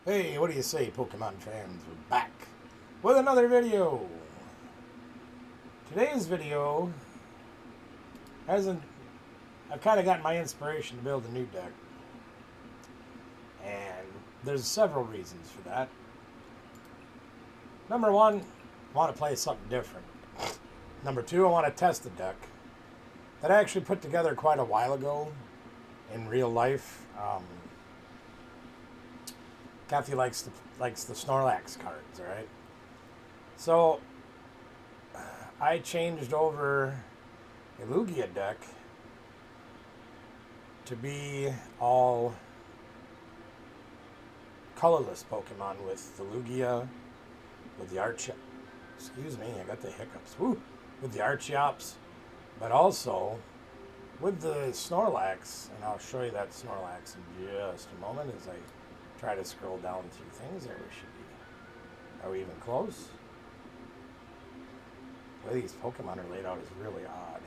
Hey, what do you say, Pokemon fans? We're back with another video. Today's video hasn't. I've kind of gotten my inspiration to build a new deck, and there's several reasons for that. Number one, I want to play something different. Number two, I want to test the deck that I actually put together quite a while ago in real life. Kathy likes the Snorlax cards, all right? So I changed over a Lugia deck to be all colorless Pokemon with the Lugia, with the excuse me, I got the hiccups. Woo! With the Archeops, but also with the Snorlax, and I'll show you that Snorlax in just a moment as I try to scroll down through things. There we should be. Are we even close? The way these Pokemon are laid out is really odd.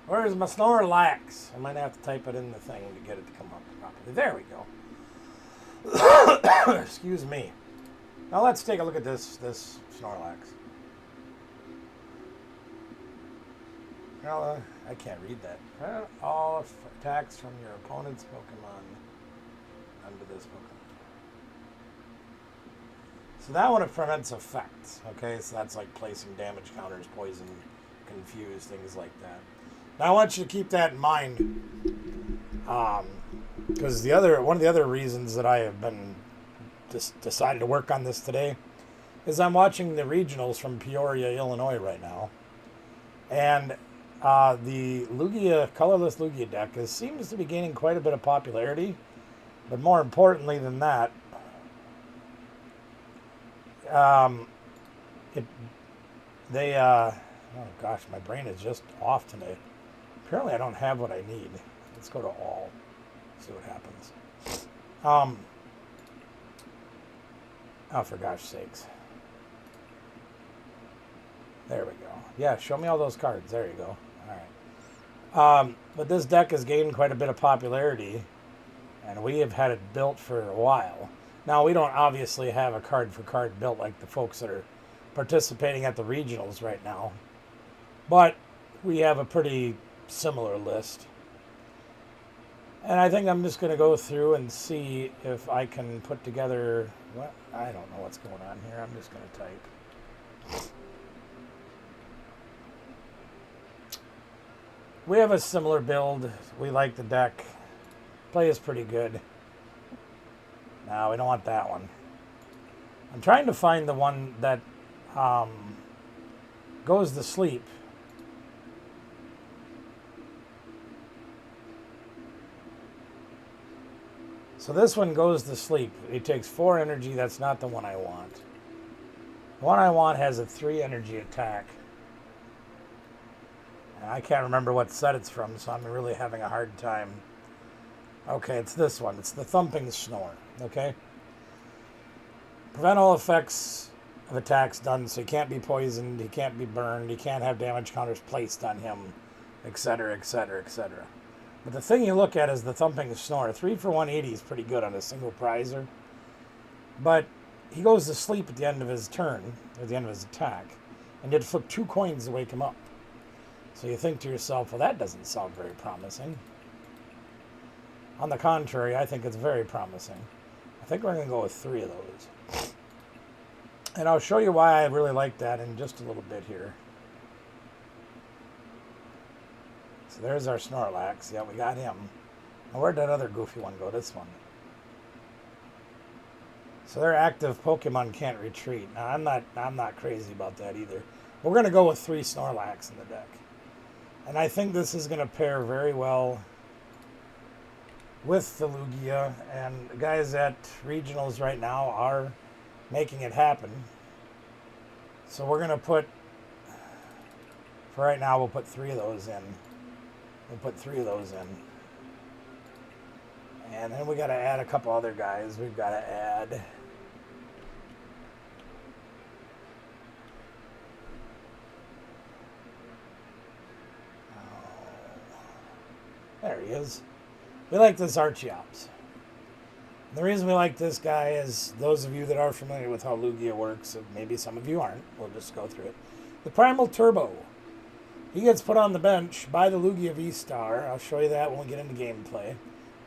Where's my Snorlax? I might have to type it in the thing to get it to come up properly. There we go. Excuse me. Now let's take a look at this Snorlax. Well, I can't read that. All attacks from your opponent's Pokemon under this Pokemon. So that one prevents effects. Okay, so that's like placing damage counters, poison, confuse, things like that. Now I want you to keep that in mind, because one of the other reasons that I have been decided to work on this today is I'm watching the regionals from Peoria, Illinois right now, and the colorless Lugia deck seems to be gaining quite a bit of popularity. But more importantly than that, oh gosh, my brain is just off today. Apparently I don't have what I need. Let's go to all, see what happens. Oh, for gosh sakes. There we go. Yeah, show me all those cards. There you go. All right. But this deck has gained quite a bit of popularity, and we have had it built for a while. Now, we don't obviously have a card-for-card built like the folks that are participating at the regionals right now. But we have a pretty similar list. And I think I'm just going to go through and see if I can put together... What? I don't know what's going on here. I'm just going to type. We have a similar build. We like the deck. Play is pretty good. No, we don't want that one. I'm trying to find the one that goes to sleep. So this one goes to sleep. It takes 4 energy. That's not the one I want. The one I want has a 3 energy attack. And I can't remember what set it's from, so I'm really having a hard time. Okay, it's this one. It's the Thumping Snore. Okay? Prevent all effects of attacks done, so he can't be poisoned, he can't be burned, he can't have damage counters placed on him, etc., etc., etc. But the thing you look at is the Thumping Snore. 3 for 180 is pretty good on a single prizer. But he goes to sleep at the end of his turn, or the end of his attack, and you have to flip 2 coins to wake him up. So you think to yourself, well, that doesn't sound very promising. On the contrary, I think it's very promising. I think we're going to go with 3 of those. And I'll show you why I really like that in just a little bit here. So there's our Snorlax. Yeah, we got him. Now where'd that other goofy one go? This one. So their active Pokemon can't retreat. Now I'm not crazy about that either. We're going to go with 3 Snorlax in the deck. And I think this is going to pair very well with the Lugia, and the guys at regionals right now are making it happen. So we're going to put, for right now, we'll put 3 of those in. We'll put 3 of those in. And then we got to add a couple other guys. We've got to add... There he is. We like this Archeops. And the reason we like this guy is those of you that are familiar with how Lugia works, maybe some of you aren't, we'll just go through it. The Primal Turbo. He gets put on the bench by the Lugia Vstar. I'll show you that when we get into gameplay.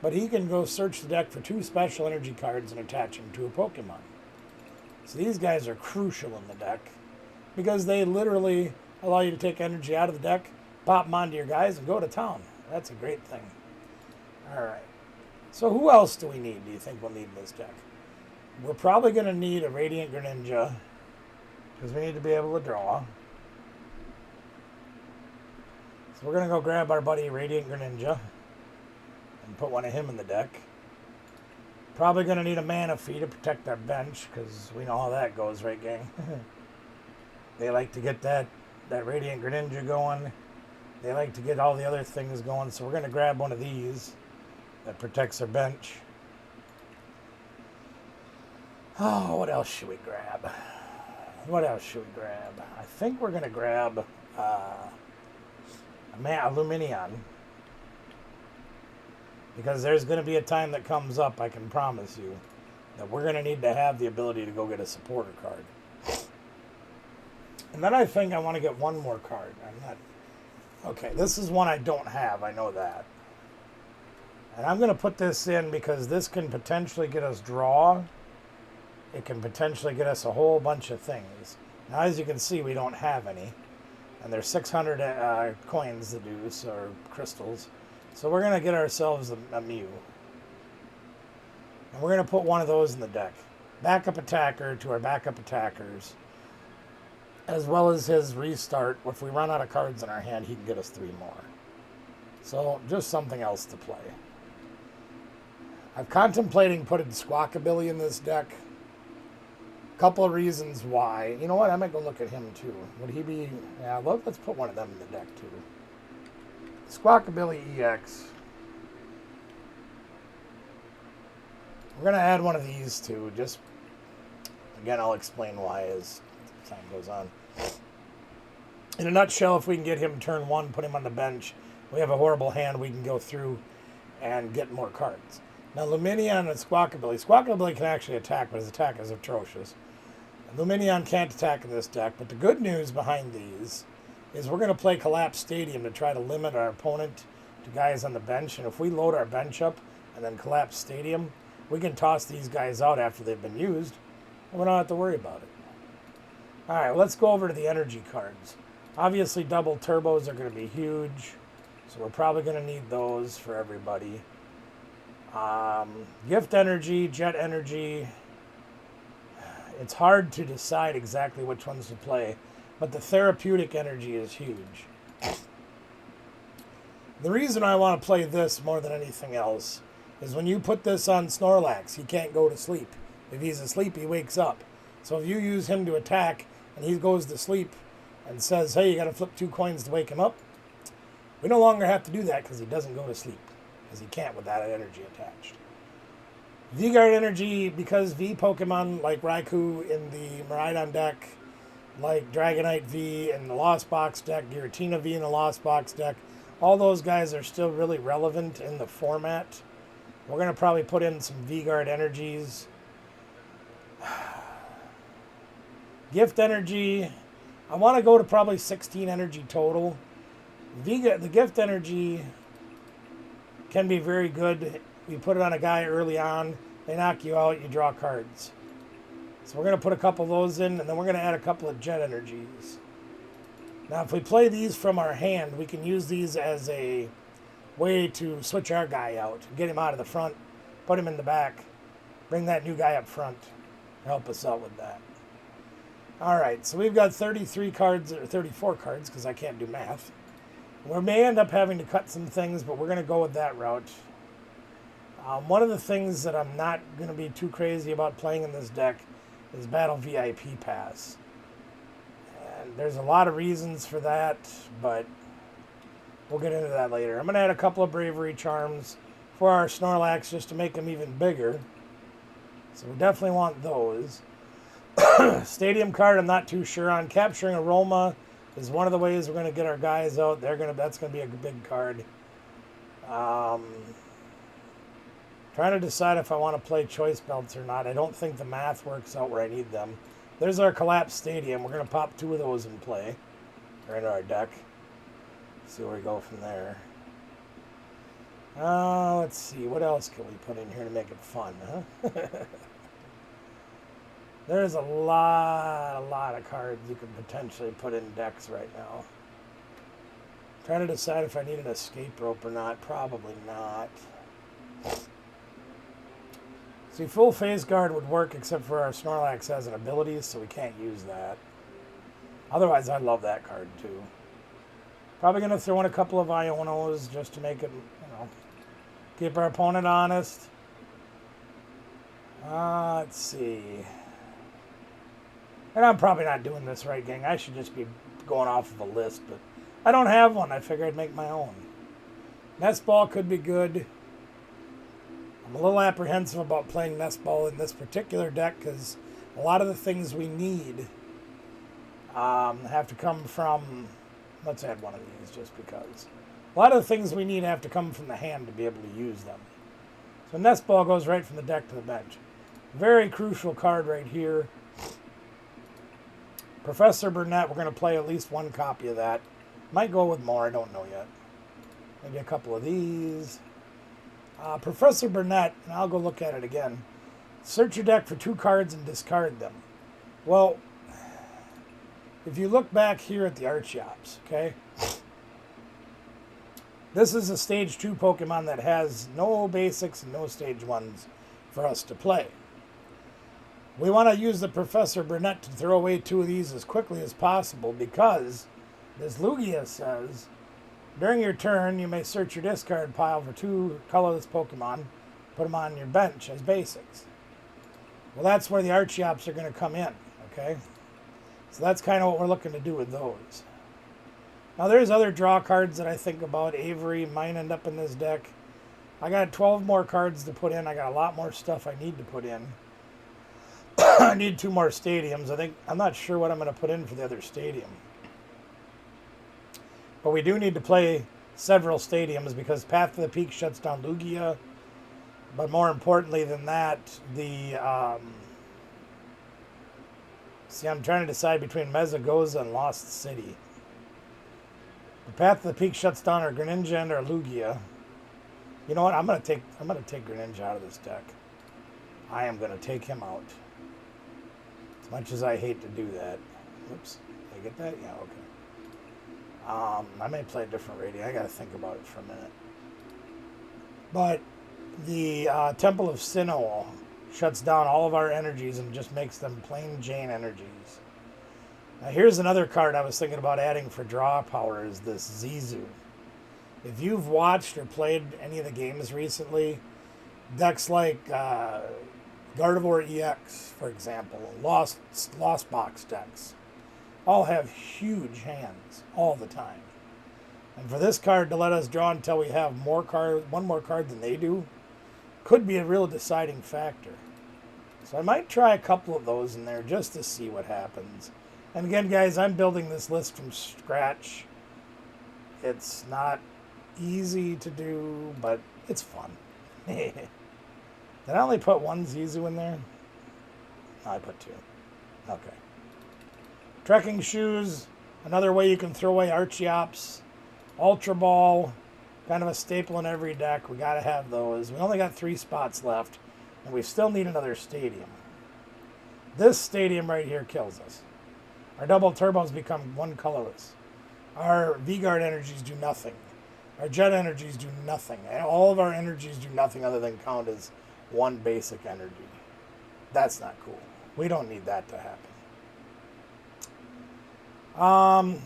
But he can go search the deck for 2 special energy cards and attach them to a Pokemon. So these guys are crucial in the deck because they literally allow you to take energy out of the deck, pop them onto your guys, and go to town. That's a great thing. All right. So who else do we need, do you think we'll need in this deck? We're probably going to need a Radiant Greninja because we need to be able to draw. So we're going to go grab our buddy Radiant Greninja and put one of him in the deck. Probably going to need a Manaphy to protect our bench because we know how that goes, right, gang? They like to get that Radiant Greninja going. They like to get all the other things going, so we're going to grab one of these that protects our bench. Oh, what else should we grab? What else should we grab? I think we're going to grab a Lumineon. Because there's going to be a time that comes up, I can promise you, that we're going to need to have the ability to go get a supporter card. And then I think I want to get one more card. Okay, this is one I don't have, I know that. And I'm going to put this in because this can potentially get us draw. It can potentially get us a whole bunch of things. Now, as you can see, we don't have any. And there's 600 coins to do, or crystals. So we're going to get ourselves a Mew. And we're going to put one of those in the deck. Backup attacker to our backup attackers. As well as his restart. If we run out of cards in our hand, he can get us 3 more. So just something else to play. I'm contemplating putting Squawkabilly in this deck. Couple of reasons why. You know what? I might go look at him too. Would he be... Yeah, let's put one of them in the deck too. Squawkabilly EX. We're going to add one of these too. Just, again, I'll explain why as time goes on. In a nutshell, if we can get him turn 1, put him on the bench, we have a horrible hand, we can go through and get more cards. Now, Lumineon and Squawkabilly. Squawkabilly can actually attack, but his attack is atrocious. Lumineon can't attack in this deck, but the good news behind these is we're going to play Collapse Stadium to try to limit our opponent to guys on the bench. And if we load our bench up and then Collapse Stadium, we can toss these guys out after they've been used, and we don't have to worry about it. All right, let's go over to the energy cards. Obviously, double turbos are going to be huge, so we're probably going to need those for everybody. Gift energy, jet energy. It's hard to decide exactly which ones to play, but the therapeutic energy is huge. The reason I want to play this more than anything else is when you put this on Snorlax, he can't go to sleep. If he's asleep, he wakes up. So if you use him to attack and he goes to sleep and says, hey, you got to flip 2 coins to wake him up, we no longer have to do that because he doesn't go to sleep. Because he can't with that energy attached. V-Guard energy, because V Pokemon like Raikou in the Miraidon deck, like Dragonite V in the Lost Box deck, Giratina V in the Lost Box deck, all those guys are still really relevant in the format. We're going to probably put in some V-Guard energies. Gift energy, I want to go to probably 16 energy total. The gift energy can be very good. You put it on a guy early on, they knock you out, you draw cards. So we're going to put a couple of those in, and then we're going to add a couple of jet energies. Now, if we play these from our hand, we can use these as a way to switch our guy out, get him out of the front, put him in the back, bring that new guy up front, help us out with that. All right, so we've got 33 cards, or 34 cards, because I can't do math. We may end up having to cut some things, but we're going to go with that route. One of the things that I'm not going to be too crazy about playing in this deck is Battle VIP Pass. And there's a lot of reasons for that, but we'll get into that later. I'm going to add a couple of Bravery Charms for our Snorlax just to make him even bigger. So we definitely want those. Stadium card, I'm not too sure on. Capturing Aroma is one of the ways we're going to get our guys out. That's going to be a big card. Trying to decide if I want to play choice belts or not. I don't think the math works out where I need them. There's our collapsed stadium. We're going to pop 2 of those in play. Or into our deck. See where we go from there. Let's see. What else can we put in here to make it fun, huh? There's a lot of cards you can potentially put in decks right now. Trying to decide if I need an escape rope or not. Probably not. See, full phase guard would work except for our Snorlax has an ability, so we can't use that. Otherwise, I love that card too. Probably going to throw in a couple of Ionos just to make it, keep our opponent honest. Let's see. And I'm probably not doing this right, gang. I should just be going off of a list, but I don't have one. I figured I'd make my own. Nest Ball could be good. I'm a little apprehensive about playing Nest Ball in this particular deck because a lot of the things we need have to come from... Let's add one of these just because. A lot of the things we need have to come from the hand to be able to use them. So Nest Ball goes right from the deck to the bench. Very crucial card right here. Professor Burnett, we're going to play at least 1 copy of that. Might go with more, I don't know yet. Maybe a couple of these. Professor Burnett, and I'll go look at it again. Search your deck for 2 cards and discard them. Well, if you look back here at the Archeops, okay? This is a Stage 2 Pokemon that has no basics and no Stage 1s for us to play. We want to use the Professor Burnett to throw away 2 of these as quickly as possible because, as Lugia says, during your turn, you may search your discard pile for 2 colorless Pokemon, put them on your bench as basics. Well, that's where the Archeops are going to come in, okay? So that's kind of what we're looking to do with those. Now, there's other draw cards that I think about. Avery might end up in this deck. I got 12 more cards to put in. I got a lot more stuff I need to put in. I need 2 more stadiums. I'm not sure what I'm going to put in for the other stadium. But we do need to play several stadiums because Path to the Peak shuts down Lugia. But more importantly than that, see, I'm trying to decide between Mezagoza and Lost City. The Path to the Peak shuts down our Greninja and our Lugia. You know what? I'm gonna take Greninja out of this deck. I am gonna take him out. As much as I hate to do that. Oops. Did I get that? Yeah, okay. I may play a different rating. I gotta think about it for a minute. But the Temple of Sinnoh shuts down all of our energies and just makes them plain Jane energies. Now here's another card I was thinking about adding for draw power is this Zizu. If you've watched or played any of the games recently, decks like Gardevoir EX, for example, Lost Box decks, all have huge hands all the time. And for this card to let us draw until we have one more card than they do, could be a real deciding factor. So I might try a couple of those in there just to see what happens. And again, guys, I'm building this list from scratch. It's not easy to do, but it's fun. Did I only put 1 Zizu in there? No, I put 2. Okay. Trekking shoes, another way you can throw away Archeops. Ultra Ball, kind of a staple in every deck. We got to have those. We only got 3 spots left, and we still need another stadium. This stadium right here kills us. Our double turbos become 1 colorless. Our V-Guard energies do nothing. Our Jet energies do nothing. And all of our energies do nothing other than count as 1 basic energy. That's not cool. We don't need that to happen. I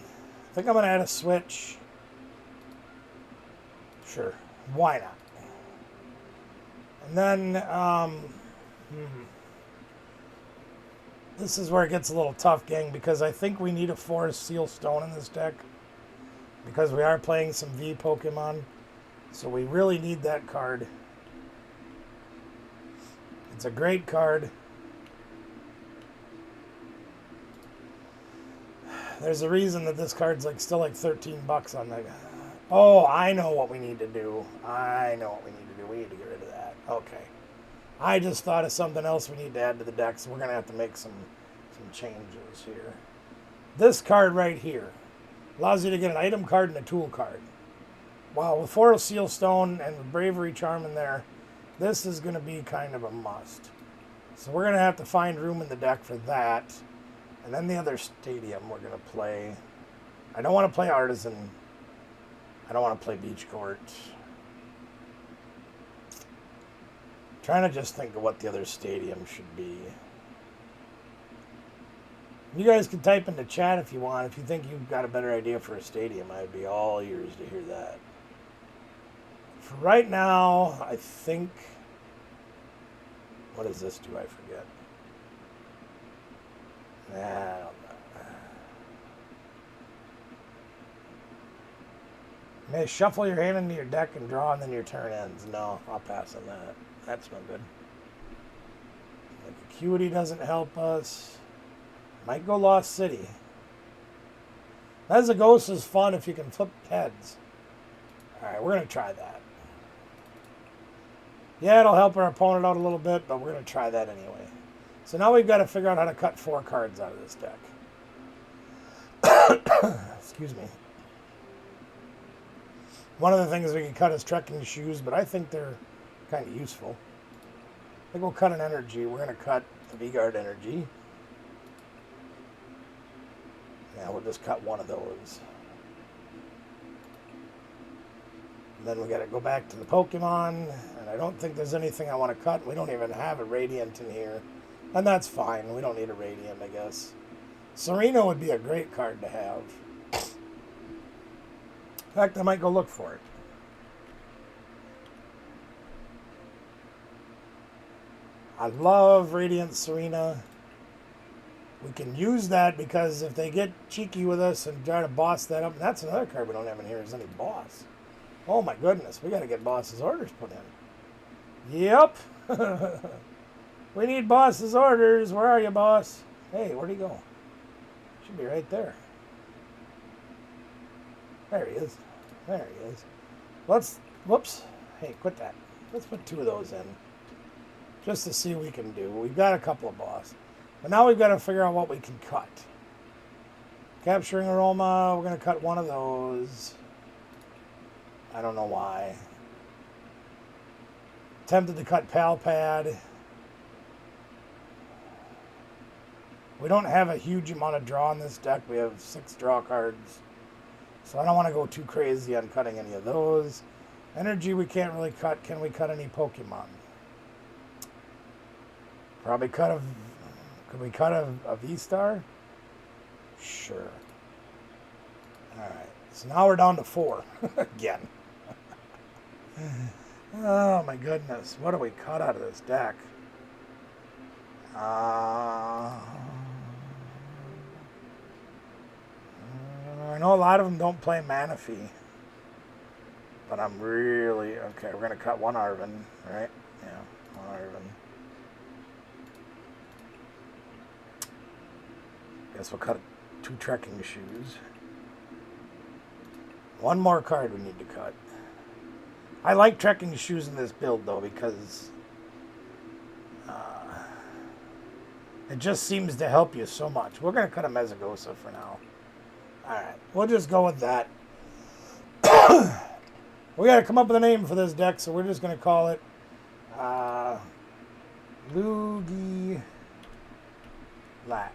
think I'm going to add a switch. Sure. Why not? And then, this is where it gets a little tough, gang, because I think we need a Forest Seal Stone in this deck. Because we are playing some V Pokemon. So we really need that card. It's a great card. There's a reason that this card's still like $13 on the Oh, I know what we need to do. I know what we need to do. We need to get rid of that. Okay. I just thought of something else we need to add to the deck, so we're going to have to make some changes here. This card right here allows you to get an item card and a tool card. Wow, with Foil Seal Stone and with Bravery Charm in there, this is going to be kind of a must. So we're going to have to find room in the deck for that. And then the other stadium we're going to play. I don't want to play Artisan. I don't want to play Beach Court. Trying to just think of what the other stadium should be. You guys can type in the chat if you want. If you think you've got a better idea for a stadium, I'd be all ears to hear that. For right now, I think... What does this do? I forget. I don't know. You may shuffle your hand into your deck and draw, and then your turn ends. No, I'll pass on that. That's no good. Like Acuity doesn't help us. Might go Lost City. As a Ghost is fun if you can flip heads. Alright, we're going to try that. Yeah, it'll help our opponent out a little bit, but we're going to try that anyway. So now we've got to figure out how to cut 4 cards out of this deck. Excuse me. One of the things we can cut is Trekking Shoes, but I think they're kind of useful. I think we'll cut an energy. We're going to cut the V-Guard energy. Yeah, we'll just cut one of those. And then we got to go back to the Pokemon, and I don't think there's anything I want to cut. We don't even have a Radiant in here, and that's fine. We don't need a Radiant, I guess. Serena would be a great card to have. In fact, I might go look for it. I love Radiant Serena. We can use that because if they get cheeky with us and try to boss that up, that's another card we don't have in here is any boss. Oh my goodness, we got to get boss's orders put in. Yep. We need boss's orders. Where are you, boss? Hey, where'd he go? Should be right there. There he is. There he is. Whoops. Hey, quit that. Let's put 2 of those in. Just to see what we can do. We've got a couple of boss. But now we've got to figure out what we can cut. Capturing Aroma, we're going to cut one of those. I don't know why. Tempted to cut Pal Pad. We don't have a huge amount of draw in this deck. We have 6 draw cards. So I don't want to go too crazy on cutting any of those. Energy we can't really cut. Can we cut any Pokemon? Probably cut a... Could we cut a Vstar? Sure. Alright. So now we're down to 4. Again. Oh my goodness. What do we cut out of this deck? I know a lot of them don't play Manaphy. But I'm really... Okay, we're going to cut one Arven, right? Yeah, one Arven. Guess we'll cut 2 Trekking Shoes. One more card we need to cut. I like Trekking Shoes in this build, though, because it just seems to help you so much. We're going to cut a Mezagosa for now. Alright, we'll just go with that. We got to come up with a name for this deck, so we're just going to call it Lugia Vstar.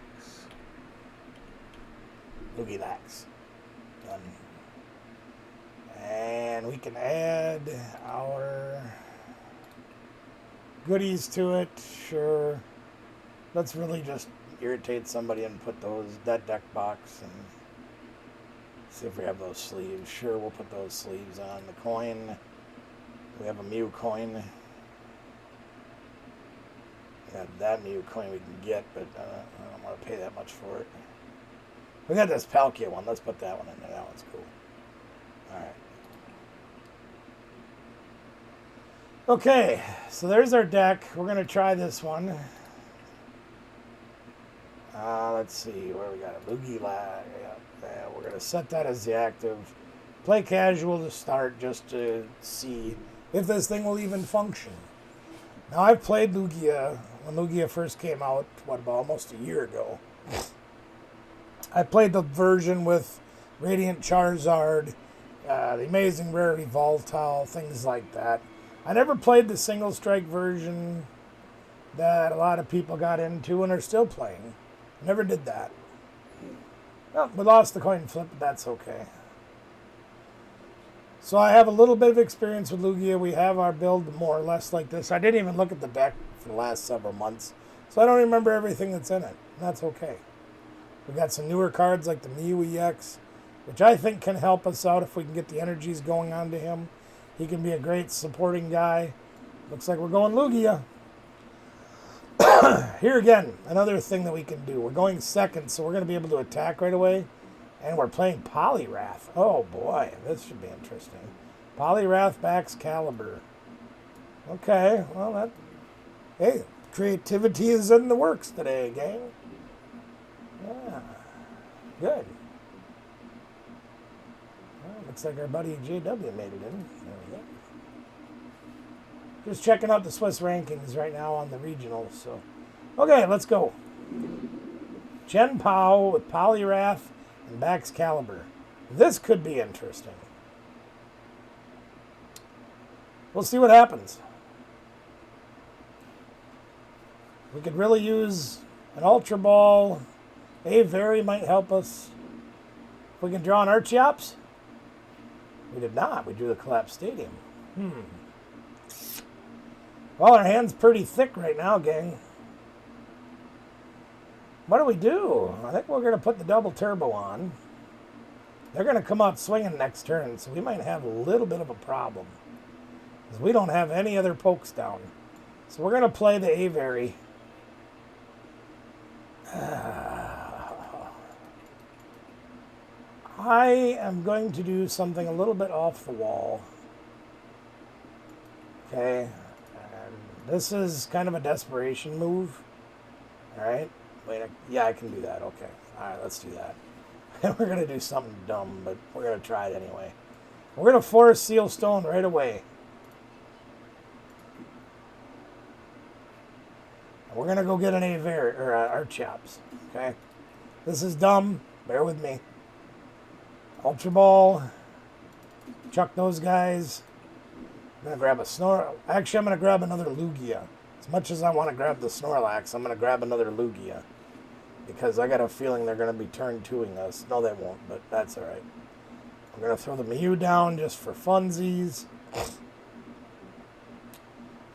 Done. And we can add our goodies to it. Sure. Let's really just irritate somebody and put that deck box and see if we have those sleeves. Sure, we'll put those sleeves on. The coin. We have a Mew coin. Got that Mew coin we can get, but I don't want to pay that much for it. We got this Palkia one. Let's put that one in there. That one's cool. Alright. Okay, so there's our deck. We're going to try this one. Let's see where we got it. Lugia. Yeah, we're going to set that as the active. Play casual to start just to see if this thing will even function. Now, I've played Lugia when Lugia first came out, about almost a year ago. I played the version with Radiant Charizard, the Amazing Rarity Volatile, things like that. I never played the single strike version that a lot of people got into and are still playing. Never did that. Well, we lost the coin flip, but that's okay. So I have a little bit of experience with Lugia. We have our build more or less like this. I didn't even look at the deck for the last several months, so I don't remember everything that's in it. That's okay. We got some newer cards like the Mew EX, which I think can help us out if we can get the energies going onto him. He can be a great supporting guy. Looks like we're going Lugia. Here again, another thing that we can do. We're going second, so we're going to be able to attack right away. And we're playing Poliwrath. Oh boy, this should be interesting. Poliwrath backs Caliber. Okay, well that... Hey, creativity is in the works today, gang. Yeah, good. Well, looks like our buddy JW made it in. There we go. Just checking out the Swiss rankings right now on the regionals. So, okay, let's go. Chen Pao with Poliwrath and backs Caliber. This could be interesting. We'll see what happens. We could really use an Ultra Ball. Avery might help us. If we can draw an Archeops. We did not. We drew the Collapsed Stadium. Well, our hand's pretty thick right now, gang. What do? I think we're going to put the double turbo on. They're going to come out swinging next turn, so we might have a little bit of a problem. Because we don't have any other pokes down. So we're going to play the Avery. I am going to do something a little bit off the wall. Okay. And this is kind of a desperation move. Alright. Wait, yeah, I can do that. Okay. Alright, let's do that. We're going to do something dumb, but we're going to try it anyway. We're going to force Seal Stone right away. And we're going to go get an Avery, or Archeops. Okay? This is dumb. Bear with me. Ultra Ball. Chuck those guys. I'm going to grab a Actually, I'm going to grab another Lugia. As much as I want to grab the Snorlax, I'm going to grab another Lugia. Because I got a feeling they're going to be turn 2-ing us. No, they won't, but that's alright. I'm going to throw the Mew down just for funsies.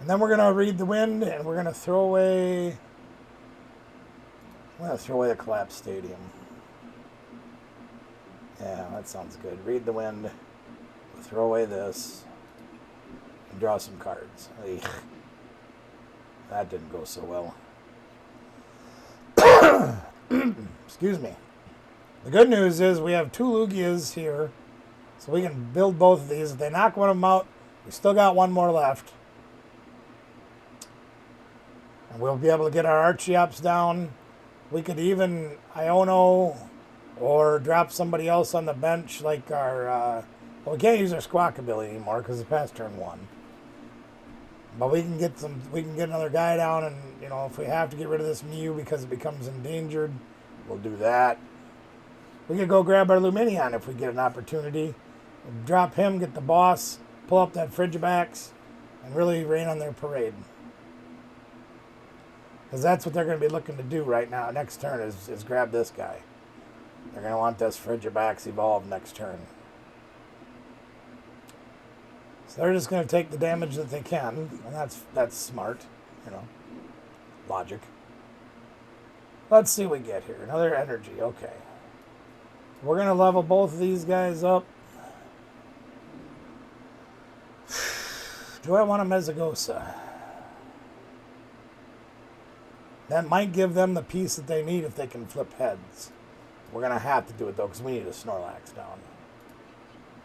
And then we're going to read the wind, and we're going to throw away... I'm going to throw away the Collapsed Stadium. Yeah, that sounds good. Read the wind. Throw away this. And draw some cards. Eek. That didn't go so well. Excuse me. The good news is we have 2 Lugias here. So we can build both of these. If they knock one of them out, we still got one more left. And we'll be able to get our Archeops down. We could even Iono or drop somebody else on the bench like our... well, we can't use our Squawk ability anymore because it's past turn 1. But we can get another guy down, and you know, if we have to get rid of this Mew because it becomes endangered, we'll do that. We could go grab our Lumineon if we get an opportunity. We'll drop him, get the boss, pull up that Frigibax, and really rain on their parade. Because that's what they're going to be looking to do right now. Next turn is grab this guy. They're going to want this Frigibax evolve next turn. So they're just going to take the damage that they can, and that's smart, you know, logic. Let's see what we get here. Another energy, okay. We're going to level both of these guys up. Do I want a Mezagosa? That might give them the piece that they need if they can flip heads. We're going to have to do it, though, because we need a Snorlax down.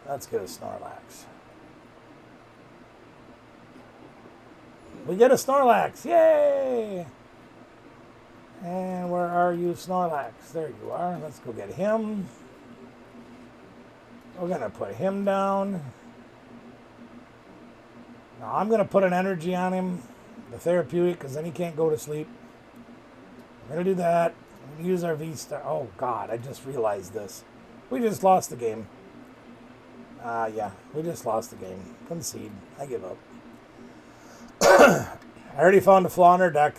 Let's get a Snorlax. We get a Snorlax! Yay! And where are you, Snorlax? There you are. Let's go get him. We're going to put him down. Now I'm going to put an energy on him, the therapeutic, because then he can't go to sleep. We're going to do that. We're going to use our Vstar. Oh, God, I just realized this. We just lost the game. Yeah, we just lost the game. Concede. I give up. I already found a flaw in our deck.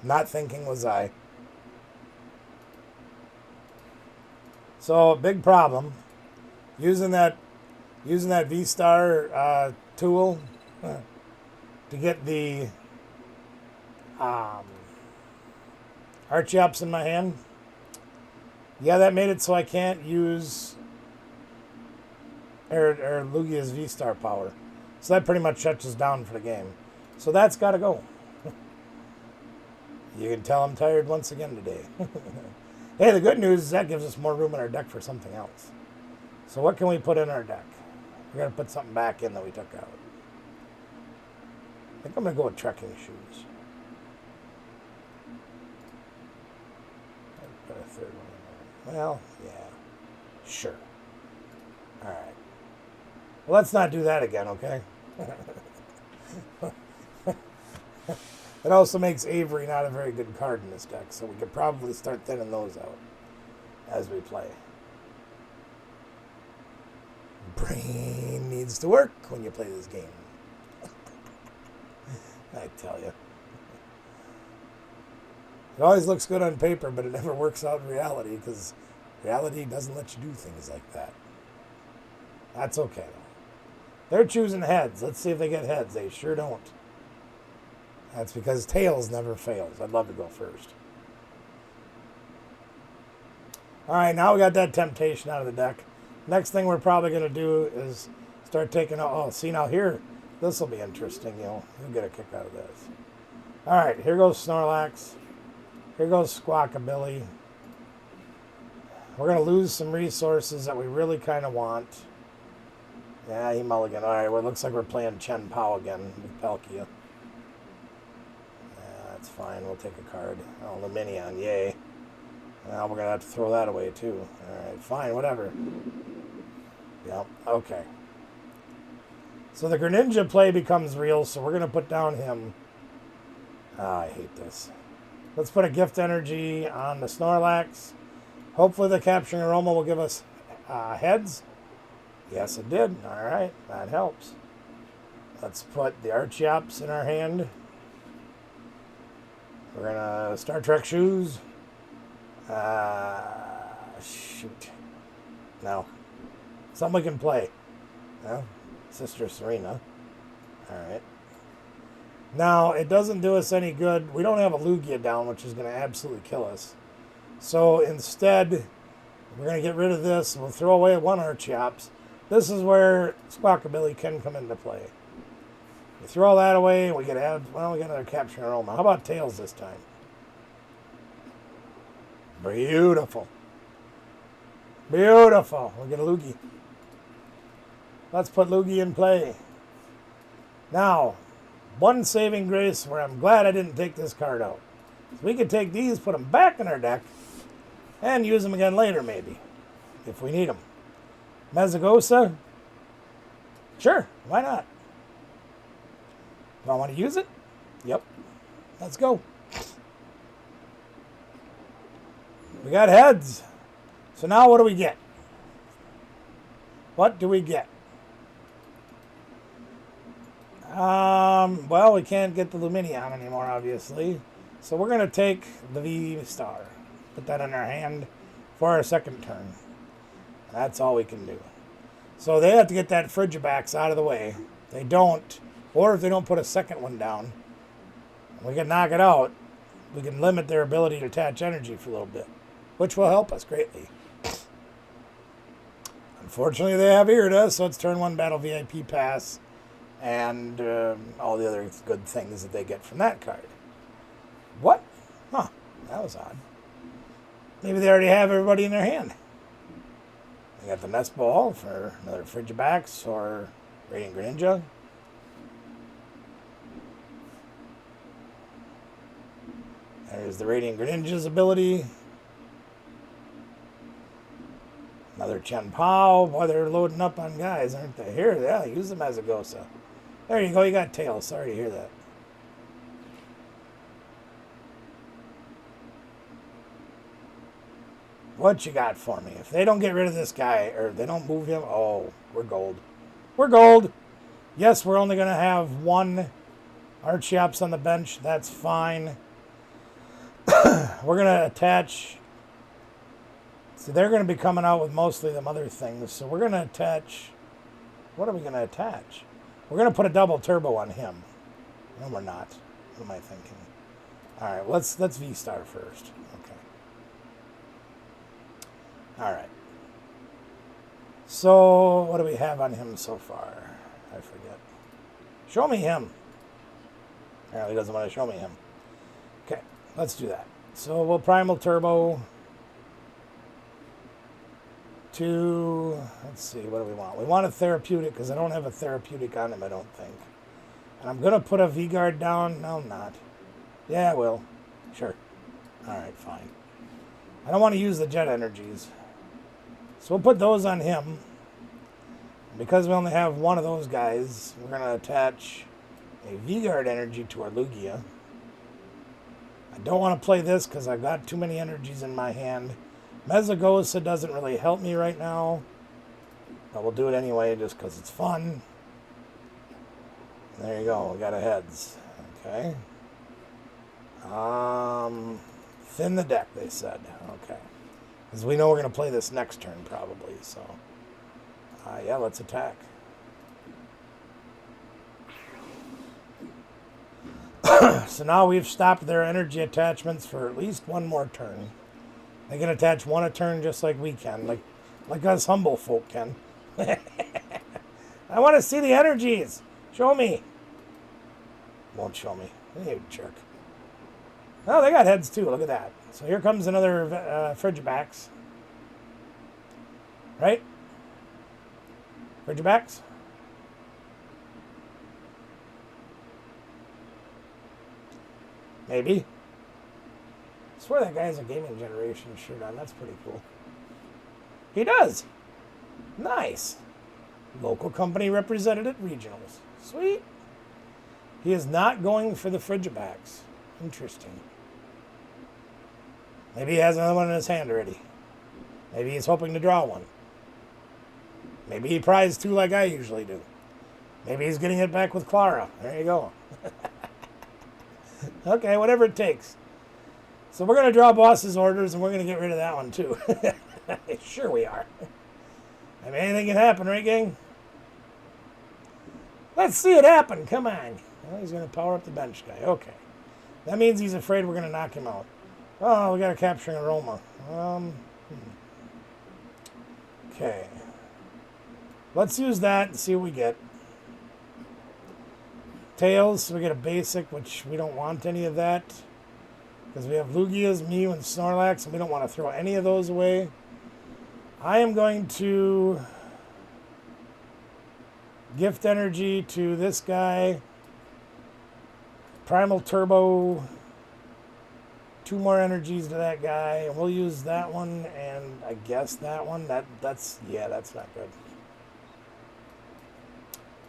Not thinking was I. So, big problem. Using that Vstar tool to get the Archeops in my hand. Yeah, that made it so I can't use Lugia's Vstar power. So that pretty much shuts us down for the game. So that's got to go. You can tell I'm tired once again today. Hey, the good news is that gives us more room in our deck for something else. So what can we put in our deck? We got to put something back in that we took out. I think I'm going to go with trekking shoes. Put a third one in there. Well, yeah. Sure. All right. Well, let's not do that again, okay? It also makes Avery not a very good card in this deck, so we could probably start thinning those out as we play. Brain needs to work when you play this game. I tell you. It always looks good on paper, but it never works out in reality, because reality doesn't let you do things like that. That's okay, though. They're choosing heads. Let's see if they get heads. They sure don't. That's because tails never fails. I'd love to go first. All right, now we got that temptation out of the deck. Next thing we're probably going to do is start taking out... Oh, see, now here, this will be interesting. You'll get a kick out of this. All right, here goes Snorlax. Here goes Squawkabilly. We're going to lose some resources that we really kind of want. Yeah, he mulligan. All right, well, it looks like we're playing Chen Pao again with Palkia. That's fine. We'll take a card. Oh, Luminion. Yay. Now we're going to have to throw that away, too. All right. Fine. Whatever. Yep. Okay. So the Greninja play becomes real, so we're going to put down him. I hate this. Let's put a Gift Energy on the Snorlax. Hopefully the Capturing Aroma will give us heads. Yes, it did. All right. That helps. Let's put the Archeops in our hand. We're going to Star Trek shoes. Shoot. No. Something we can play. No? Sister Serena. Alright. Now, it doesn't do us any good. We don't have a Lugia down, which is going to absolutely kill us. So, instead, we're going to get rid of this. We'll throw away one Archeops. This is where Squawkabilly can come into play. We throw that away, we get another Capturing Aroma. How about Tails this time? Beautiful. Beautiful. We'll get a Lugia. Let's put Lugia in play. Now, one saving grace where I'm glad I didn't take this card out. So we could take these, put them back in our deck, and use them again later, maybe, if we need them. Mezagosa? Sure, why not? Do I want to use it? Yep. Let's go. We got heads. So now what do we get? What do we get? Well, we can't get the Luminion anymore, obviously. So we're going to take the Vstar. Put that in our hand for our second turn. That's all we can do. So they have to get that Frigibax out of the way. They don't. Or if they don't put a second one down, we can knock it out. We can limit their ability to attach energy for a little bit, which will help us greatly. Unfortunately, they have Irida, so it's turn 1 battle VIP pass and all the other good things that they get from that card. What? Huh, that was odd. Maybe they already have everybody in their hand. They got the Nest Ball for another Frigibax or Radiant Greninja. There's the Radiant Greninja's ability. Another Chen Pao. Boy, they're loading up on guys, aren't they? Here, yeah, use them as a Gosa. There you go, you got tails. Sorry to hear that. What you got for me? If they don't get rid of this guy, or they don't move him, oh, we're gold. We're gold. Yes, we're only going to have one Archeops on the bench. That's fine. We're going to attach... See, they're going to be coming out with mostly them other things. So we're going to attach... What are we going to attach? We're going to put a double turbo on him. No, we're not. What am I thinking? All right, let's Vstar first. Okay. All right. So, what do we have on him so far? I forget. Show me him. Apparently doesn't want to show me him. Okay, let's do that. So, we'll primal turbo to, let's see, what do we want? We want a therapeutic, because I don't have a therapeutic on him, I don't think. And I'm going to put a V-guard down. No, I'm not. Yeah, I will. Sure. All right, fine. I don't want to use the jet energies. So we'll put those on him. Because we only have one of those guys, we're going to attach a V-guard energy to our Lugia. I don't want to play this because I've got too many energies in my hand. Mezagosa doesn't really help me right now. But we'll do it anyway just because it's fun. There you go. We got a heads. Okay. Thin the deck, they said. Okay. Because we know we're going to play this next turn, probably. So, yeah, let's attack. So now we've stopped their energy attachments for at least one more turn. They can attach one a turn just like we can. Like us humble folk can. I want to see the energies. Show me. Won't show me. You jerk. Oh, they got heads too. Look at that. So here comes another Frigibacks. Right? Frigibacks? Maybe. I swear that guy has a gaming generation shirt on. That's pretty cool. He does. Nice. Local company represented at regionals. Sweet. He is not going for the Frigibacks. Interesting. Maybe he has another one in his hand already. Maybe he's hoping to draw one. Maybe he prized two like I usually do. Maybe he's getting it back with Clara. There you go. Okay, whatever it takes. So we're going to draw boss's orders, and we're going to get rid of that one, too. Sure we are. I mean, anything can happen, right, gang? Let's see it happen. Come on. Well, he's going to power up the bench guy. Okay. That means he's afraid we're going to knock him out. Oh, we got a capturing aroma. Okay. Let's use that and see what we get. Tails, so we get a basic, which we don't want any of that. Because we have Lugias, Mew, and Snorlax, and we don't want to throw any of those away. I am going to gift energy to this guy. Primal Turbo. 2 more energies to that guy. And we'll use that one, and I guess that one. That's not good.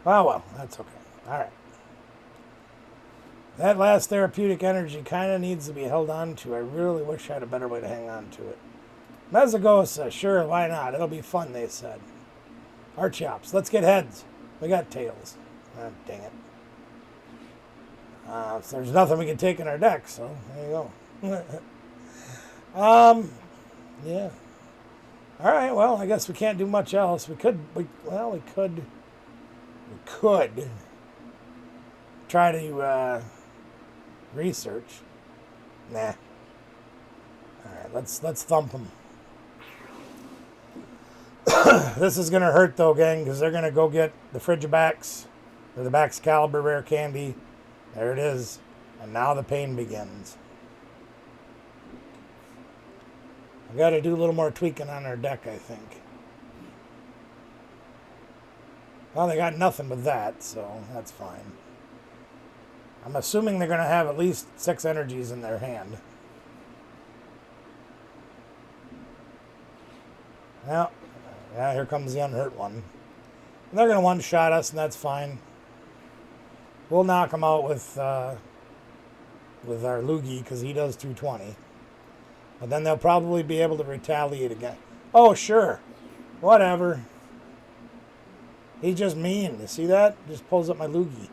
Oh, well, that's okay. All right. That last therapeutic energy kind of needs to be held on to. I really wish I had a better way to hang on to it. Mezagosa, sure, why not? It'll be fun, they said. Archeops, let's get heads. We got tails. Oh, dang it. So there's nothing we can take in our deck, so there you go. Yeah. All right, well, I guess we can't do much else. We could try to research. Nah. All right, let's thump them. This is gonna hurt though, gang, because they're gonna go get the Frigibacks or the Baxcalibur rare candy. There it is, and now the pain begins. I got to do a little more tweaking on our deck, I think. Well, they got nothing with that, so that's fine. I'm assuming they're going to have at least 6 energies in their hand. Well, Yeah, here comes the unhurt one. And they're going to one-shot us, and that's fine. We'll knock him out with our Lugie, because he does 220. But then they'll probably be able to retaliate again. Oh, sure. Whatever. He's just mean. You see that? Just pulls up my Lugie.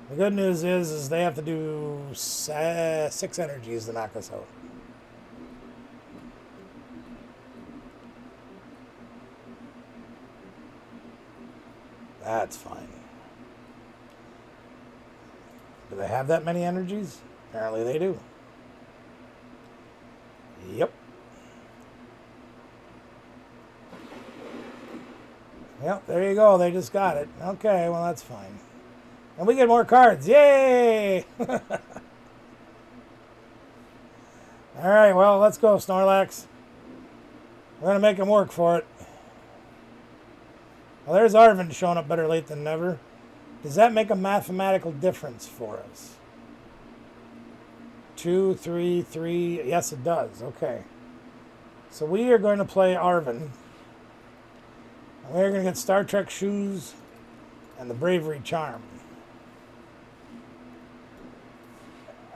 The good news is they have to do 6 energies to knock us out. That's fine. Do they have that many energies? Apparently they do. Yep. Yep, there you go. They just got it. Okay, well, that's fine. And we get more cards. Yay! All right, well, let's go, Snorlax. We're going to make him work for it. Well, there's Arven showing up better late than never. Does that make a mathematical difference for us? 2, 3, 3. Yes, it does. Okay. So we are going to play Arven. And we're going to get Star Trek shoes and the Bravery Charm.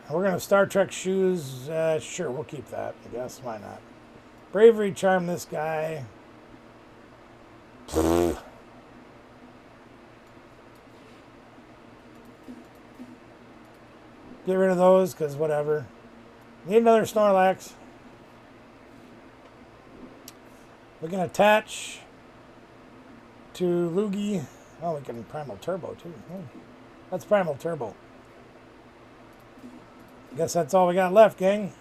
And we're going to Star Trek shoes. Sure, we'll keep that, I guess. Why not? Bravery Charm this guy. Get rid of those, because whatever. Need another Snorlax. We can attach to Lugie. Oh, we can Primal Turbo, too. Oh, that's Primal Turbo. Guess that's all we got left, gang.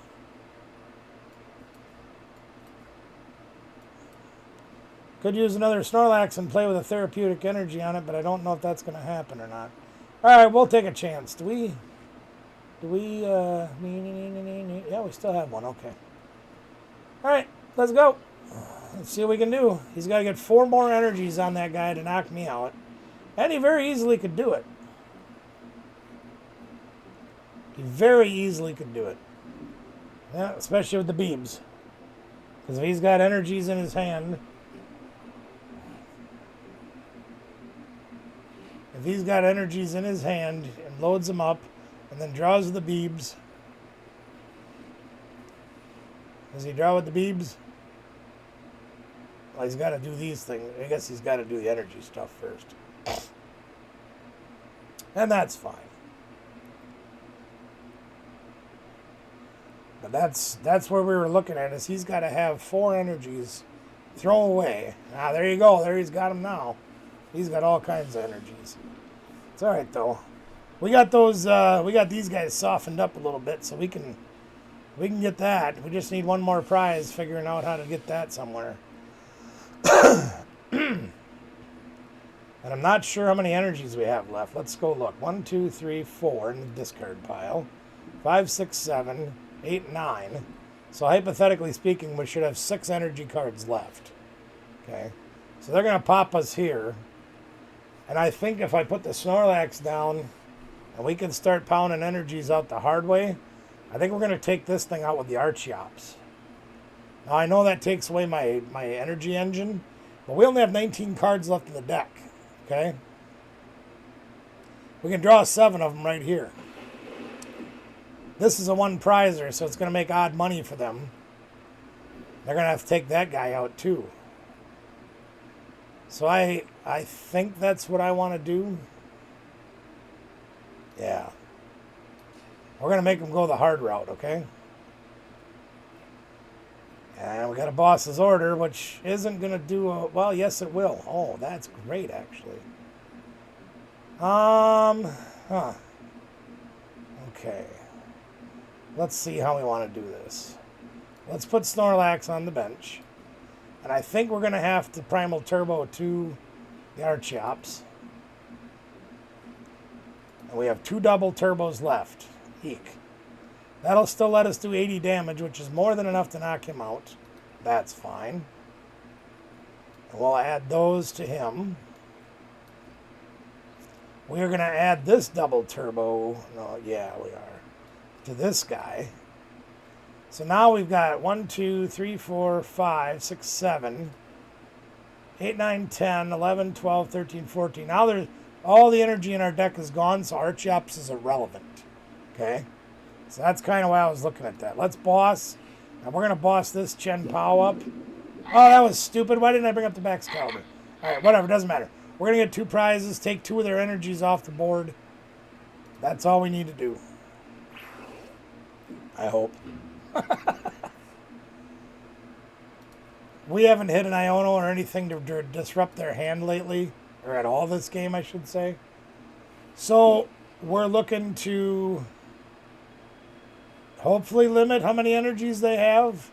Could use another Snorlax and play with a therapeutic energy on it, but I don't know if that's going to happen or not. All right, we'll take a chance. Do we, yeah, we still have one. Okay. All right, let's go. Let's see what we can do. He's got to get 4 more energies on that guy to knock me out. And he very easily could do it. He very easily could do it. Yeah, especially with the beams. Because if he's got energies in his hand... If he's got energies in his hand and loads them up and then draws the beebs. Does he draw with the beebs? Well, he's got to do these things. I guess he's got to do the energy stuff first. And that's fine. But that's where we were looking at, is he's got to have 4 energies thrown away. Ah, there you go. There he's got them now. He's got all kinds of energies. It's all right, though. We got those. We got these guys softened up a little bit, so we can get that. We just need one more prize, figuring out how to get that somewhere. And I'm not sure how many energies we have left. Let's go look. 1, 2, 3, 4 in the discard pile. 5, 6, 7, 8, 9. So hypothetically speaking, we should have 6 energy cards left. Okay. So they're going to pop us here. And I think if I put the Snorlax down and we can start pounding energies out the hard way, I think we're going to take this thing out with the Archeops. Now, I know that takes away my energy engine, but we only have 19 cards left in the deck. Okay? We can draw 7 of them right here. This is a 1 prizer, so it's going to make odd money for them. They're going to have to take that guy out too. So I think that's what I want to do. Yeah. We're going to make them go the hard route, okay? And we got a boss's order, which isn't going to do a... Well, yes, it will. Oh, that's great, actually. Okay. Let's see how we want to do this. Let's put Snorlax on the bench. And I think we're going to have to Primal Turbo to the Archeops. And we have 2 double turbos left. Eek. That'll still let us do 80 damage, which is more than enough to knock him out. That's fine. And we'll add those to him. We're going to add this double turbo. No, yeah, we are. To this guy. So now we've got 1, 2, 3, 4, 5, 6, 7, 8, 9, 10, 11, 12, 13, 14. Now there's all the energy in our deck is gone, so Archeops is irrelevant. Okay? So that's kind of why I was looking at that. Let's boss. Now we're going to boss this Chen Pao up. Oh, that was stupid. Why didn't I bring up the back caliber? Alright, whatever. Doesn't matter. We're going to get 2 prizes, take 2 of their energies off the board. That's all we need to do. I hope. We haven't hit an Iono or anything to disrupt their hand lately. Or at all this game, I should say. So, we're looking to hopefully limit how many energies they have.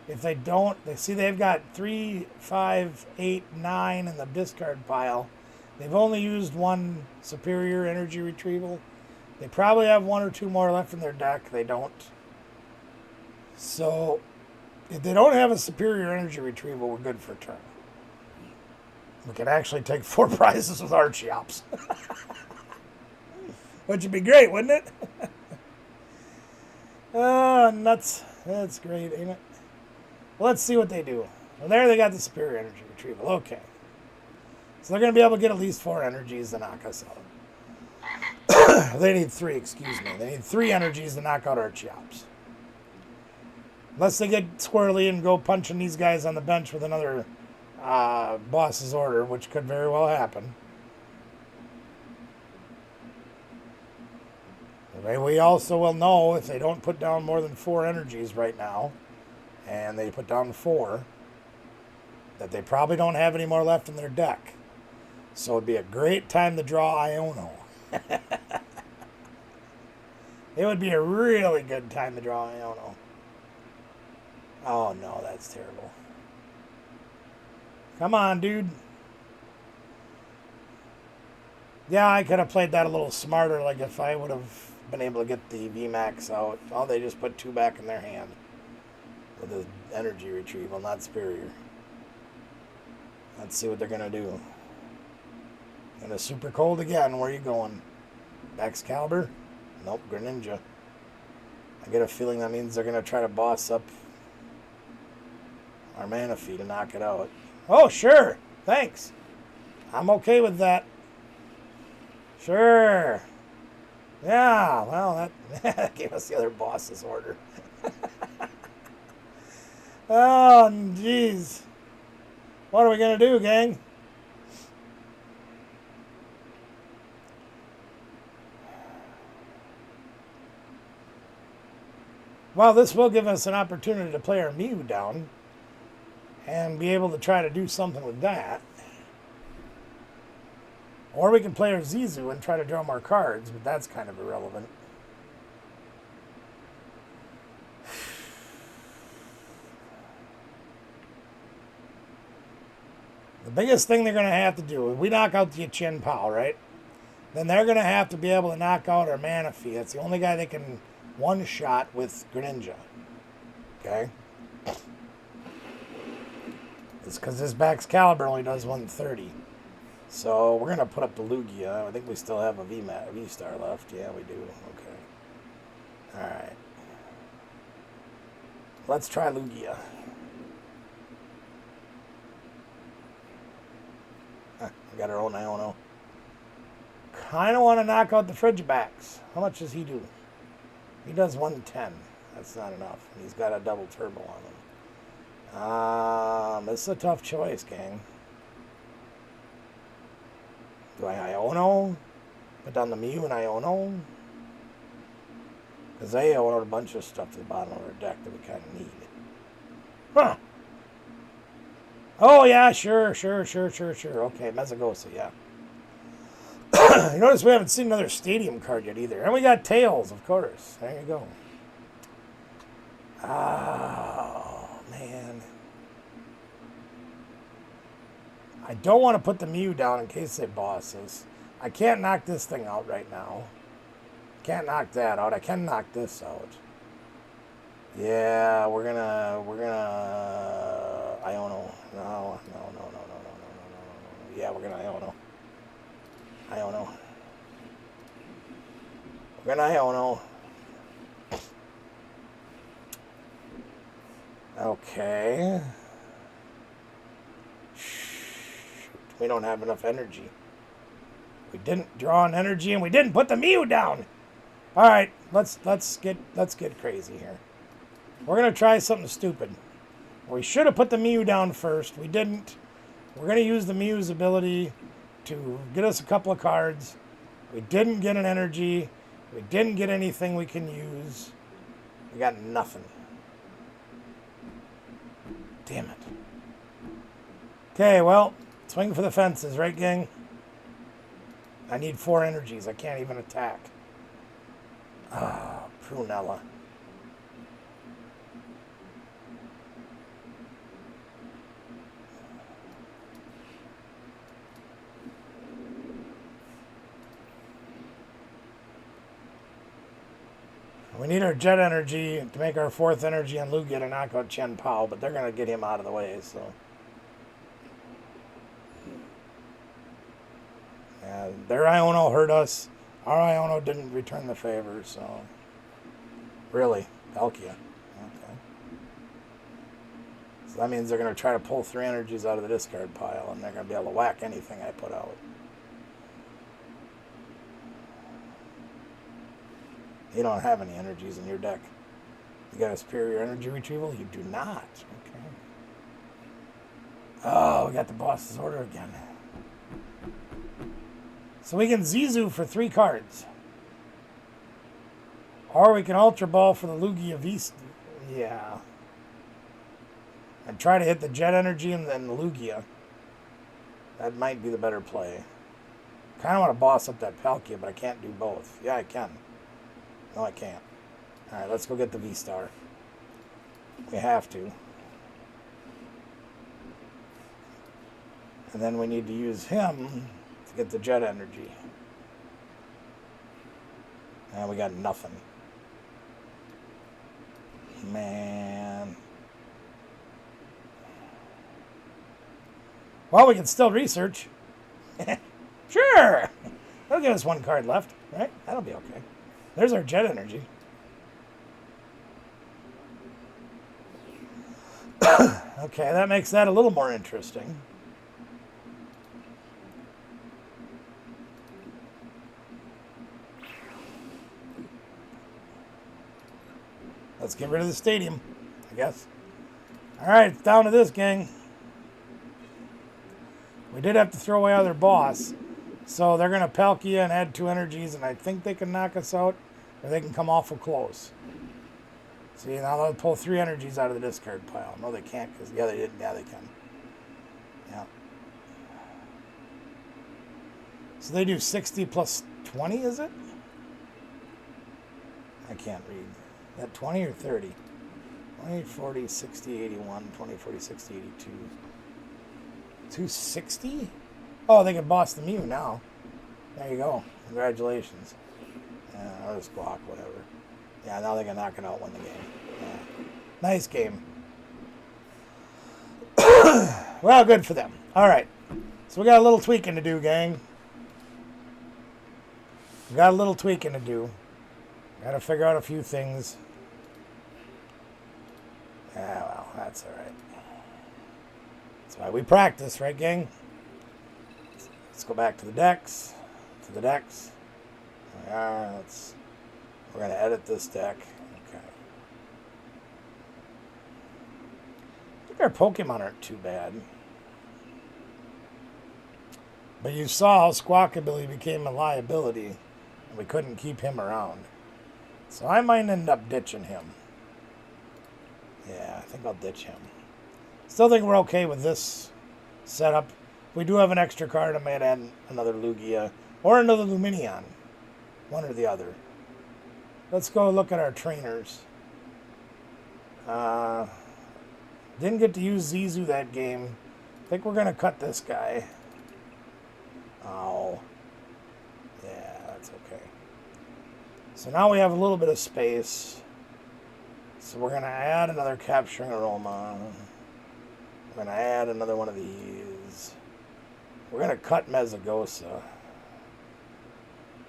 If they don't, they see they've got 3, 5, 8, 9 in the discard pile. They've only used 1 superior energy retrieval. They probably have 1 or 2 more left in their deck. They don't. So, if they don't have a superior energy retrieval, we're good for a turn. We could actually take 4 prizes with Archeops. Which would be great, wouldn't it? Oh, nuts. That's great, ain't it? Well, let's see what they do. Well, there they got the superior energy retrieval. Okay. So they're going to be able to get at least 4 energies to knock us out. They need 3, excuse me. They need 3 energies to knock out Archeops. Unless they get squirrely and go punching these guys on the bench with another boss's order, which could very well happen. We also will know if they don't put down more than 4 energies right now, and they put down 4, that they probably don't have any more left in their deck. So it'd be a great time to draw Iono. It would be a really good time to draw Iono. Oh no, that's terrible. Come on, dude. Yeah, I could have played that a little smarter, like if I would have been able to get the VMAX out. Oh, they just put 2 back in their hand with the energy retrieval, not superior. Let's see what they're going to do. And it's super cold again. Where are you going? Excalibur? Nope, Greninja. I get a feeling that means they're going to try to boss up our Manaphy to knock it out. Oh, sure. Thanks. I'm okay with that. Sure. Yeah, well, that gave us the other boss's order. Oh, jeez. What are we going to do, gang? Well, this will give us an opportunity to play our Mew down and be able to try to do something with that. Or we can play our Zizu and try to draw more cards, but that's kind of irrelevant. The biggest thing they're going to have to do, if we knock out the Chen Pao, right? Then they're going to have to be able to knock out our Manaphy. That's the only guy they can one-shot with Greninja. Okay? It's because this Excalibur only does 130. So we're going to put up the Lugia. I think we still have a Vstar left. Yeah, we do. Okay. Alright. Let's try Lugia. We got our own Iono. Kind of want to knock out the Frigibacks. How much does he do? He does 110. That's not enough. He's got a double turbo on him. This is a tough choice, gang. Do I Iono? Put down the Mew and Iono? Because they Iono a bunch of stuff to the bottom of our deck that we kind of need. Huh. Oh, yeah, sure. Okay, Mezagosa, yeah. You notice we haven't seen another stadium card yet either. And we got Tails, of course. There you go. Oh, man. I don't want to put the Mew down in case they boss us. I can't knock this thing out right now. Can't knock that out. I can knock this out. Yeah, we're gonna Iono. No. Yeah, we're gonna Iono. We're gonna Iono. Okay. Shoot, we don't have enough energy. We didn't draw an energy, and we didn't put the Mew down. All right, let's get crazy here. We're gonna try something stupid. We should have put the Mew down first. We didn't. We're gonna use the Mew's ability to get us a couple of cards. We didn't get an energy. We didn't get anything we can use. We got nothing. Damn it. Okay, well, swing for the fences, right, gang? I need 4 energies. I can't even attack. Ah, Prunella. We need our jet energy to make our 4th energy on Lugia to knock out Chen Pao, but they're going to get him out of the way, so. Yeah, their Iono hurt us. Our Iono didn't return the favor, so. Really? Palkia. Okay. So that means they're going to try to pull 3 energies out of the discard pile, and they're going to be able to whack anything I put out. You don't have any energies in your deck. You got a superior energy retrieval? You do not. Okay. Oh, we got the boss's order again. So we can Zizu for 3 cards. Or we can Ultra Ball for the Lugia Vstar. Yeah. And try to hit the jet energy and then the Lugia. That might be the better play. Kind of want to boss up that Palkia, but I can't do both. Yeah, I can. No, I can't. Alright, let's go get the Vstar. We have to. And then we need to use him to get the jet energy. And we got nothing. Man. Well, we can still research. Sure! That'll give us 1 card left, right? That'll be okay. There's our jet energy. Okay, that makes that a little more interesting. Let's get rid of the stadium, I guess. Alright, it's down to this, gang. We did have to throw away our boss. So they're going to Palkia and add 2 energies, and I think they can knock us out, or they can come awful close. See, now they'll pull 3 energies out of the discard pile. No, they can't, because, yeah, they didn't. Yeah, they can. Yeah. So they do 60 plus 20, is it? I can't read. Is that 20 or 30? 20, 40, 60, 81, 20, 40, 60, 82. 260? Oh, they can boss the Mew now. There you go. Congratulations. Or Squawk, whatever. Yeah, now they can knock it out, win the game. Yeah. Nice game. Well, good for them. All right. So we got a little tweaking to do, gang. We got a little tweaking to do. Got to figure out a few things. Yeah, well, that's all right. That's why we practice, right, gang? Let's go back to the decks. To the decks. There we are. We're going to edit this deck. Okay. I think our Pokemon aren't too bad. But you saw how Squawkabilly became a liability, and we couldn't keep him around. So I might end up ditching him. Yeah, I think I'll ditch him. Still think we're okay with this setup. If we do have an extra card, I might add another Lugia or another Luminion. One or the other. Let's go look at our trainers. Didn't get to use Zizu that game. I think we're going to cut this guy. Oh. Yeah, that's okay. So now we have a little bit of space. So we're going to add another Capturing Aroma. We're going to add another one of these. We're going to cut Mezagosa.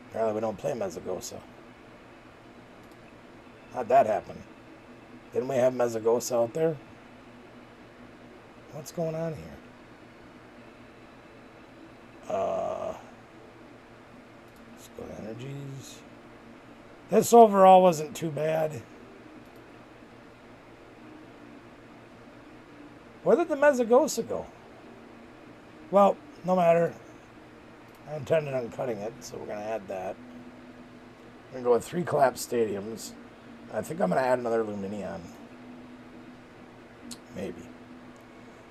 Apparently we don't play Mezagosa. How'd that happen? Didn't we have Mezagosa out there? What's going on here? Let's go to energies. This overall wasn't too bad. Where did the Mesagosa go? Well, no matter. I intended on cutting it, so we're going to add that. We're going to go with 3 collapsed stadiums. I think I'm going to add another Luminion. Maybe.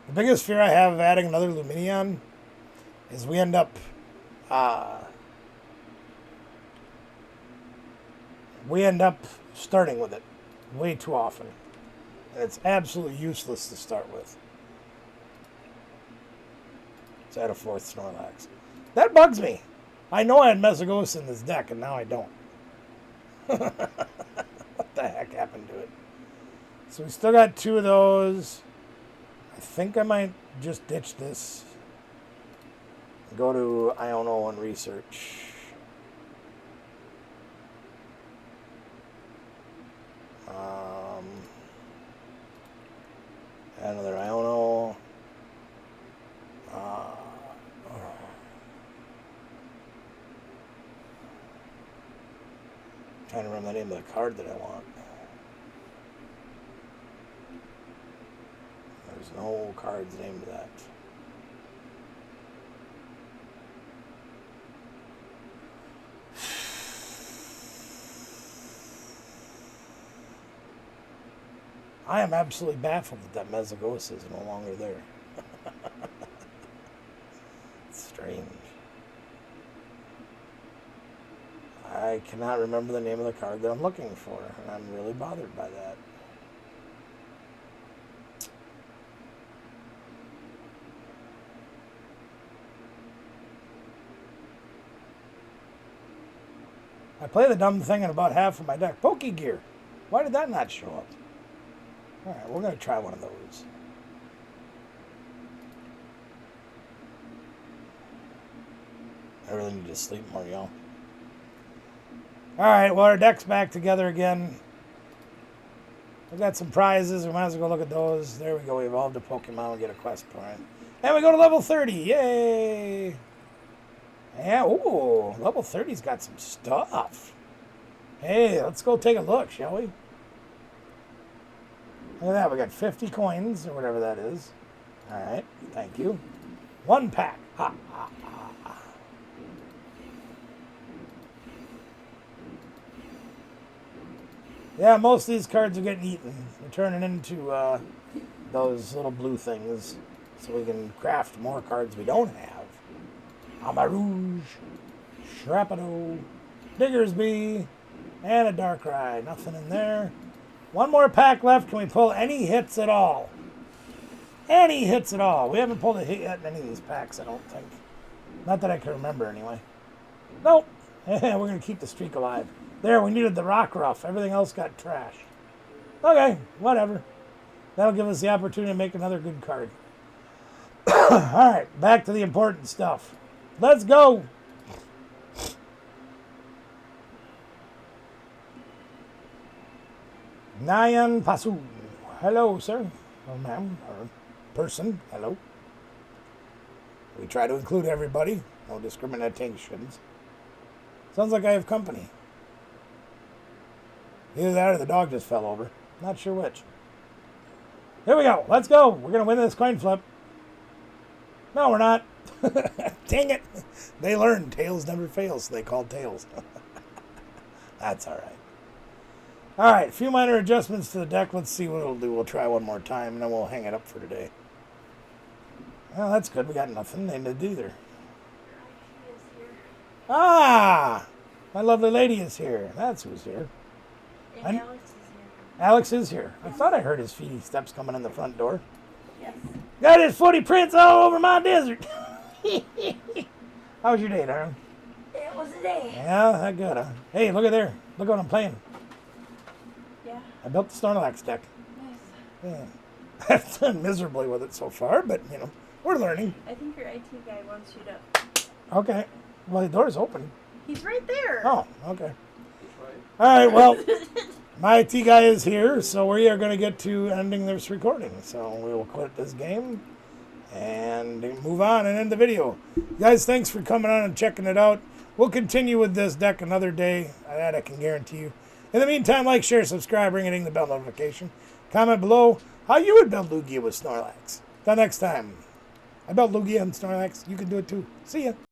The biggest fear I have of adding another Luminion is we end up starting with it way too often. And it's absolutely useless to start with. Let's add a 4th Snorlax. That bugs me. I know I had Mesagosa in this deck, and now I don't. What the heck happened to it? So we still got 2 of those. I think I might just ditch this. Go to Iono and research. Add another Iono. Trying to remember the name of the card that I want. There's no cards named that. I am absolutely baffled that Mesagosa is no longer there. It's strange. I cannot remember the name of the card that I'm looking for, and I'm really bothered by that. I play the dumb thing in about half of my deck. Pokegear. Why did that not show up? Alright, we're going to try one of those. I really need to sleep more, y'all. Alright, well, our deck's back together again. We got some prizes. We might as well go look at those. There we go. We evolved a Pokemon. We get a quest point. And we go to level 30. Yay! Yeah, ooh, level 30's got some stuff. Hey, let's go take a look, shall we? Look at that. We got 50 coins, or whatever that is. Alright, thank you. 1 pack. Ha, ha, ha, ha. Yeah, most of these cards are getting eaten. We're turning into those little blue things so we can craft more cards we don't have. Amarouge, Shrapado, Diggersby, and a Darkrai. Nothing in there. 1 more pack left. Can we pull any hits at all? Any hits at all. We haven't pulled a hit yet in any of these packs, I don't think. Not that I can remember, anyway. Nope. We're going to keep the streak alive. There, we needed the Rockruff. Everything else got trash. Okay, whatever. That'll give us the opportunity to make another good card. Alright, back to the important stuff. Let's go! Nayan Pasu. Hello, sir. Or ma'am. Or person. Hello. We try to include everybody. No discriminations. Sounds like I have company. Either that or the dog just fell over. Not sure which. Here we go. Let's go. We're going to win this coin flip. No, we're not. Dang it. They learned. Tails never fails, so they called tails. That's all right. All right, a few minor adjustments to the deck. Let's see what it'll do. We'll try one more time, and then we'll hang it up for today. Well, that's good. We got nothing. They didn't either. Ah! My lovely lady is here. That's who's here. And Alex is here. Alex is here. I thought I heard his feet steps coming in the front door. Yes. Got his footy prints all over my desert. How was your day, darling? It was a day. Yeah, that good, huh? Hey, look at there. Look what I'm playing. Yeah. I built the Snorlax deck. Nice. Yeah. I've done miserably with it so far, but, you know, we're learning. I think your IT guy wants you to... Okay. Well, the door's open. He's right there. Oh, okay. All right, well, My IT guy is here, so we are going to get to ending this recording. So we will quit this game and move on and end the video. Guys, thanks for coming on and checking it out. We'll continue with this deck another day. That I can guarantee you. In the meantime, like, share, subscribe, ring the bell notification. Comment below how you would build Lugia with Snorlax. Till next time. I built Lugia and Snorlax. You can do it too. See ya.